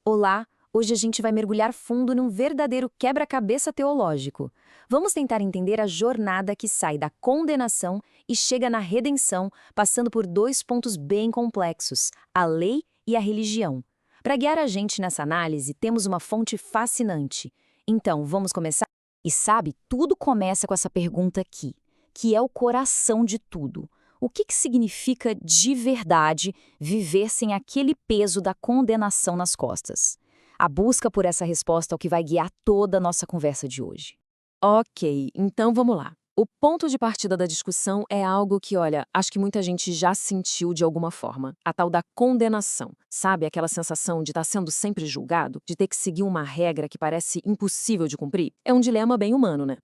Olá! Hoje a gente vai mergulhar fundo num verdadeiro quebra-cabeça teológico. Vamos tentar entender a jornada que sai da condenação e chega na redenção, passando por dois pontos bem complexos: a lei e a religião. Para guiar a gente nessa análise, temos uma fonte fascinante. Então, vamos começar? E sabe, tudo começa com essa pergunta aqui, que é o coração de tudo. O que significa de verdade viver sem aquele peso da condenação nas costas? A busca por essa resposta é o que vai guiar toda a nossa conversa de hoje. Ok, então vamos lá. O ponto de partida da discussão é algo que, olha, acho que muita gente já sentiu de alguma forma. A tal da condenação. Sabe aquela sensação de estar sendo sempre julgado? De ter que seguir uma regra que parece impossível de cumprir? É um dilema bem humano, né?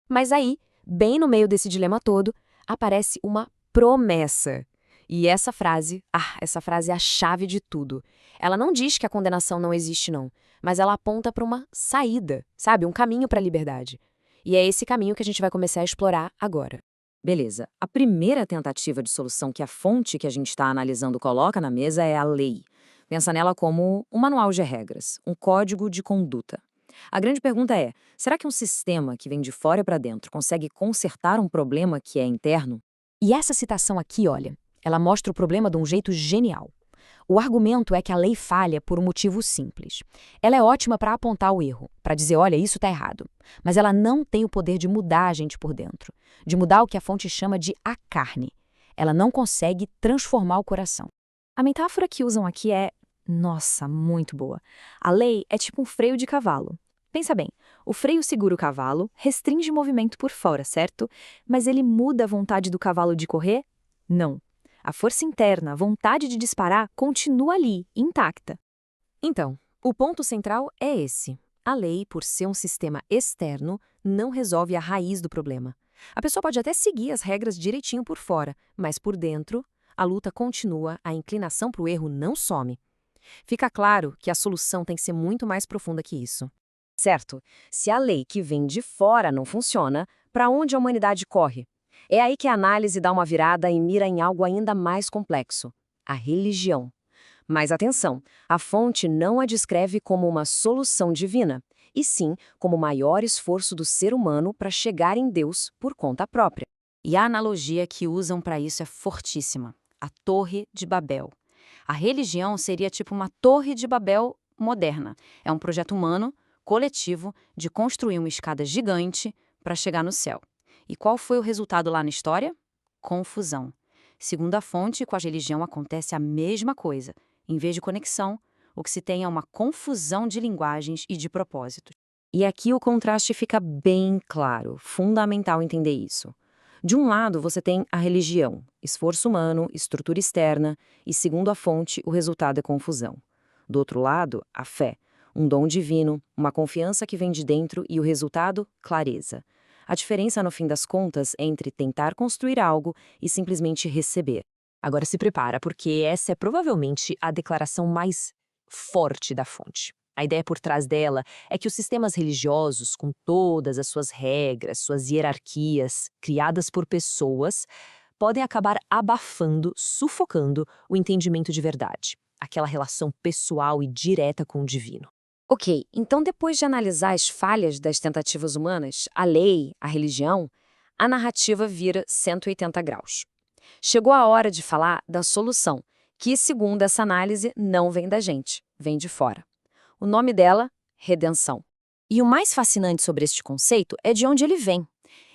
Mas aí, bem no meio desse dilema todo, aparece uma promessa. E essa frase é a chave de tudo. Ela não diz que a condenação não existe, não, mas ela aponta para uma saída, sabe? Um caminho para a liberdade. E é esse caminho que a gente vai começar a explorar agora. Beleza. A primeira tentativa de solução que a fonte que a gente está analisando coloca na mesa é a lei. Pensa nela como um manual de regras, um código de conduta. A grande pergunta é: será que um sistema que vem de fora para dentro consegue consertar um problema que é interno? E essa citação aqui, olha, ela mostra o problema de um jeito genial. O argumento é que a lei falha por um motivo simples. Ela é ótima para apontar o erro, para dizer, olha, isso está errado. Mas ela não tem o poder de mudar a gente por dentro, de mudar o que a fonte chama de a carne. Ela não consegue transformar o coração. A metáfora que usam aqui é, nossa, muito boa. A lei é tipo um freio de cavalo. Pensa bem, o freio segura o cavalo, restringe o movimento por fora, certo? Mas ele muda a vontade do cavalo de correr? Não. A força interna, a vontade de disparar, continua ali, intacta. Então, o ponto central é esse. A lei, por ser um sistema externo, não resolve a raiz do problema. A pessoa pode até seguir as regras direitinho por fora, mas por dentro, a luta continua, a inclinação para o erro não some. Fica claro que a solução tem que ser muito mais profunda que isso. Certo? Se a lei que vem de fora não funciona, para onde a humanidade corre? É aí que a análise dá uma virada e mira em algo ainda mais complexo: a religião. Mas atenção, a fonte não a descreve como uma solução divina, e sim como o maior esforço do ser humano para chegar em Deus por conta própria. E a analogia que usam para isso é fortíssima: a Torre de Babel. A religião seria tipo uma Torre de Babel moderna. É um projeto humano, coletivo, de construir uma escada gigante para chegar no céu. E qual foi o resultado lá na história? Confusão. Segundo a fonte, com a religião acontece a mesma coisa. Em vez de conexão, o que se tem é uma confusão de linguagens e de propósitos. E aqui o contraste fica bem claro, fundamental entender isso. De um lado, você tem a religião, esforço humano, estrutura externa, e segundo a fonte, o resultado é confusão. Do outro lado, a fé, um dom divino, uma confiança que vem de dentro e o resultado, clareza. A diferença, no fim das contas, é entre tentar construir algo e simplesmente receber. Agora se prepara, porque essa é provavelmente a declaração mais forte da fonte. A ideia por trás dela é que os sistemas religiosos, com todas as suas regras, suas hierarquias, criadas por pessoas, podem acabar abafando, sufocando o entendimento de verdade, aquela relação pessoal e direta com o divino. Ok, então depois de analisar as falhas das tentativas humanas, a lei, a religião, a narrativa vira 180 graus. Chegou a hora de falar da solução, que, segundo essa análise, não vem da gente, vem de fora. O nome dela, redenção. E o mais fascinante sobre este conceito é de onde ele vem.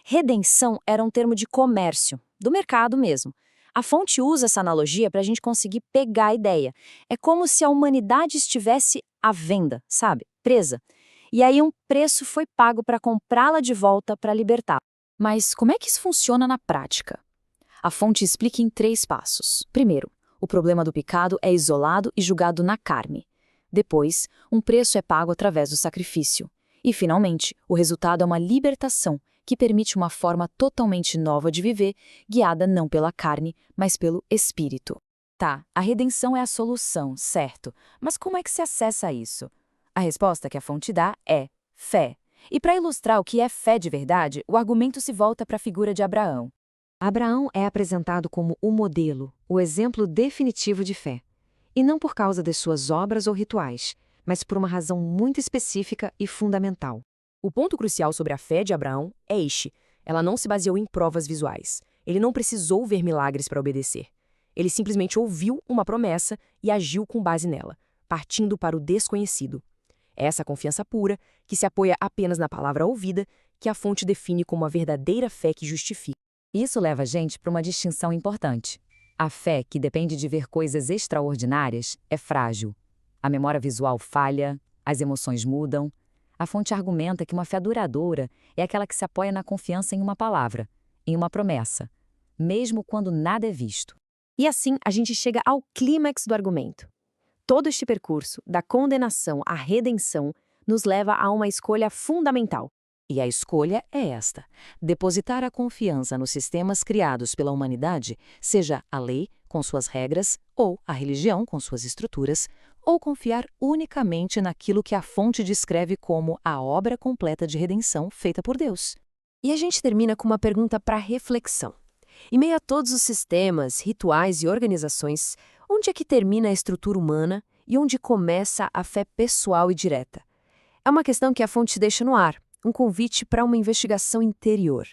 Redenção era um termo de comércio, do mercado mesmo. A fonte usa essa analogia para a gente conseguir pegar a ideia. É como se a humanidade estivesse à venda, sabe? Presa. E aí um preço foi pago para comprá-la de volta para libertar. Mas como é que isso funciona na prática? A fonte explica em 3 passos. Primeiro, o problema do pecado é isolado e julgado na carne. Depois, um preço é pago através do sacrifício. E, finalmente, o resultado é uma libertação, que permite uma forma totalmente nova de viver, guiada não pela carne, mas pelo espírito. Tá, a redenção é a solução, certo? Mas como é que se acessa isso? A resposta que a fonte dá é fé. E para ilustrar o que é fé de verdade, o argumento se volta para a figura de Abraão. Abraão é apresentado como o modelo, o exemplo definitivo de fé. E não por causa das suas obras ou rituais, mas por uma razão muito específica e fundamental. O ponto crucial sobre a fé de Abraão é este: ela não se baseou em provas visuais. Ele não precisou ver milagres para obedecer. Ele simplesmente ouviu uma promessa e agiu com base nela, partindo para o desconhecido. É essa confiança pura, que se apoia apenas na palavra ouvida, que a fonte define como a verdadeira fé que justifica. Isso leva a gente para uma distinção importante. A fé, que depende de ver coisas extraordinárias, é frágil. A memória visual falha, as emoções mudam. A fonte argumenta que uma fé duradoura é aquela que se apoia na confiança em uma palavra, em uma promessa, mesmo quando nada é visto. E assim a gente chega ao clímax do argumento. Todo este percurso, da condenação à redenção, nos leva a uma escolha fundamental. E a escolha é esta: depositar a confiança nos sistemas criados pela humanidade, seja a lei, com suas regras, ou a religião, com suas estruturas, ou confiar unicamente naquilo que a fonte descreve como a obra completa de redenção feita por Deus. E a gente termina com uma pergunta para reflexão. Em meio a todos os sistemas, rituais e organizações, onde é que termina a estrutura humana e onde começa a fé pessoal e direta? É uma questão que a fonte deixa no ar, um convite para uma investigação interior.